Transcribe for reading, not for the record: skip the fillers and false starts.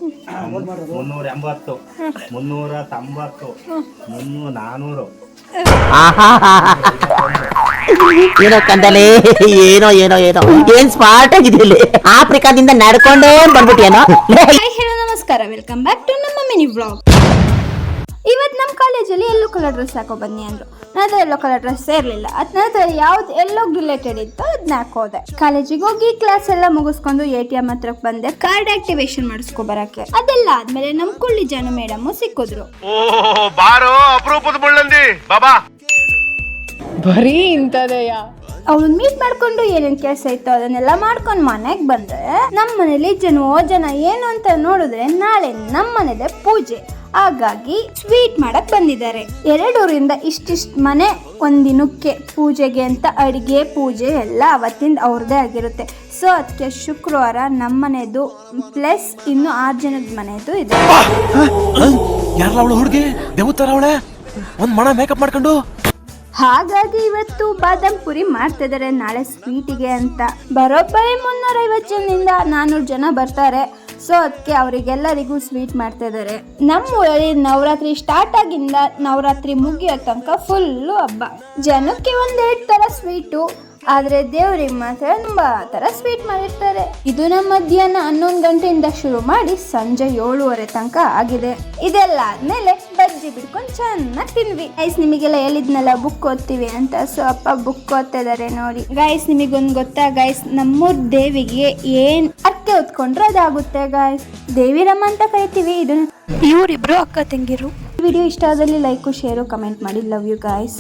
380, 390, 400. ಏನೋ ಕಂದಲೆ, ಏನೋ ಏನೋ ಏನೋ ಏನ್ ಸ್ಮಾರ್ಟ್ ಆಗಿದೆಯಲ್ಲಿ. ಆಫ್ರಿಕಾದಿಂದ ನಡ್ಕೊಂಡೇ ಬಂದ್ಬಿಟ್ಟೇನೋ. ಹಲೋ ನಮಸ್ಕಾರ, ವೆಲ್ಕಮ್ ಬ್ಯಾಕ್ ಟು ನಮ್ಮ ಮಿನಿ ವ್ಲಾಗ್. ಇವತ್ತು ನಮ್ಮ ಕಾಲೇಜಲ್ಲಿ ಯೆಲ್ಲೋ ಕಲರ್ ಡ್ರೆಸ್ ಹಾಕೋ ಬನ್ನಿ ಅಂದರು. ನನ್ನ ಯೆಲ್ಲೋ ಕಲರ್ ಡ್ರೆಸ್ ಇರಲಿಲ್ಲ. ಅದು ನನ್ನ ಹತ್ರ ಯಾವ್ದು ಎಲ್ಲೋ ರಿಲೇಟೆಡ್ ಇತ್ತು ಅದನ್ನ ಹಾಕೋದೆ. ಕಾಲೇಜಿಗೆ ಹೋಗಿ ಕ್ಲಾಸ್ ಎಲ್ಲ ಮುಗಿಸ್ಕೊಂಡು ATM ಹತ್ರಕ್ಕೆ ಬಂದೆ ಕಾರ್ಡ್ ಆಕ್ಟಿವೇಶನ್ ಮಾಡಿಸ್ಕೊ ಬರಕ್ಕೆ. ಅದೆಲ್ಲ ಆದ್ಮೇಲೆ ನಮ್ಮ ಕುಳ್ಳಿ ಜಾನು ಮೇಡಮ್ ಸಿಕ್ಕಿದ್ರು. ಬರೀ ಇಂಥದೆಯಾ? ಅವಳನ್ನ ಮೀಟ್ ಮಾಡ್ಕೊಂಡು ಏನೇನ್ ಕೆಲಸ ಇತ್ತು ಅದನ್ನೆಲ್ಲ ಮಾಡ್ಕೊಂಡು ಮನೆಗೆ ಬಂದ್ರೆ ನಮ್ಮ ಮನೇಲಿ ಜನ ಏನು ಅಂತ ನೋಡಿದ್ರೆ ನಾಳೆ ನಮ್ಮ ಮನೇಲೆ ಪೂಜೆ, ಹಾಗಾಗಿ ಸ್ವೀಟ್ ಮಾಡಕ್ ಬಂದಿದ್ದಾರೆ. 2 ಊರಿಂದ ಇಷ್ಟಿಷ್ಟು ಮನೆ ಒಂದಿನಕ್ಕೆ ಪೂಜೆಗೆ ಅಂತ ಅಡಿಗೆ ಪೂಜೆ ಎಲ್ಲ ಅವತ್ತಿಂದ ಅವ್ರದ್ದೇ ಆಗಿರುತ್ತೆ. ಸೊ ಅದಕ್ಕೆ ಶುಕ್ರವಾರ ನಮ್ಮ ಮನೆದು ಪ್ಲಸ್ ಇನ್ನು 6 ಜನದ ಮನೆದು ಇದೆ. ಹುಡುಗಿ ದೇವತರ ಅವಳೆ ಒಂದ್ ಮಣ ಮೇಕಪ್ ಮಾಡ್ಕೊಂಡು, ಹಾಗಾಗಿ ಇವತ್ತು ಬಾದಾಮ್ ಪುರಿ ಮಾಡ್ತಾ ಇದಾರೆ ನಾಳೆ ಸ್ವೀಟಿಗೆ ಅಂತ. ಬರೋಬ್ಬರಿ 350 ಜನದಿಂದ 400 ಜನ ಬರ್ತಾರೆ. ಸೊ ಅದಕ್ಕೆ ಅವರಿಗೆಲ್ಲರಿಗೂ ಸ್ವೀಟ್ ಮಾಡ್ತಾ ಇದ್ದಾರೆ. ನಮ್ಮ ಊರಲ್ಲಿ ನವರಾತ್ರಿ ಸ್ಟಾರ್ಟ್ ಆಗಿಂದ ನವರಾತ್ರಿ ಮುಗಿಯೋ ತನಕ ಫುಲ್ಲು ಹಬ್ಬ. ಜನಕ್ಕೆ 1-2 ಥರ ಸ್ವೀಟು, ಆದರೆ ದೇವ್ರಿಗೆ ಮಾತ್ರ ತುಂಬ ಥರ ಸ್ವೀಟ್ ಮಾಡಿರ್ತಾರೆ. ಇದು ನಮ್ಮ ಮಧ್ಯಾಹ್ನ 11 ಗಂಟೆಯಿಂದ ಶುರು ಮಾಡಿ ಸಂಜೆ 7:30 ತನಕ ಆಗಿದೆ. ಇದೆಲ್ಲ ಆದ್ಮೇಲೆ ಬಜ್ಜಿ ಬಿಡ್ಕೊಂಡು ಚೆನ್ನಾಗಿ ತಿಂದ್ವಿ. ಗೈಸ್ ನಿಮಗೆಲ್ಲ ಹೇಳಿದ್ನಲ್ಲ ಬುಕ್ ಓದ್ತೀವಿ ಅಂತ, ಸೊ ಅಪ್ಪ ಬುಕ್ ಓದ್ತಾ ಇದಾರೆ ನೋಡಿ. ಗೈಸ್ ನಿಮಗೊಂದು ಗೊತ್ತಾ ಗೈಸ್, ನಮ್ಮೂರ್ ದೇವಿಗೆ ಏನ್ ಅಕ್ಕೆ ಹೊತ್ಕೊಂಡ್ರೆ ಅದಾಗುತ್ತೆ ಗೈಸ್. ದೇವಿರಮ್ಮ ಅಂತ ಕರಿತೀವಿ. ಇದನ್ನ ಇವರಿಬ್ರು ಅಕ್ಕ ತಂಗಿರು. ವಿಡಿಯೋ ಇಷ್ಟ ಆದಲ್ಲಿ ಲೈಕು ಶೇರು ಕಮೆಂಟ್ ಮಾಡಿ. Love you guys.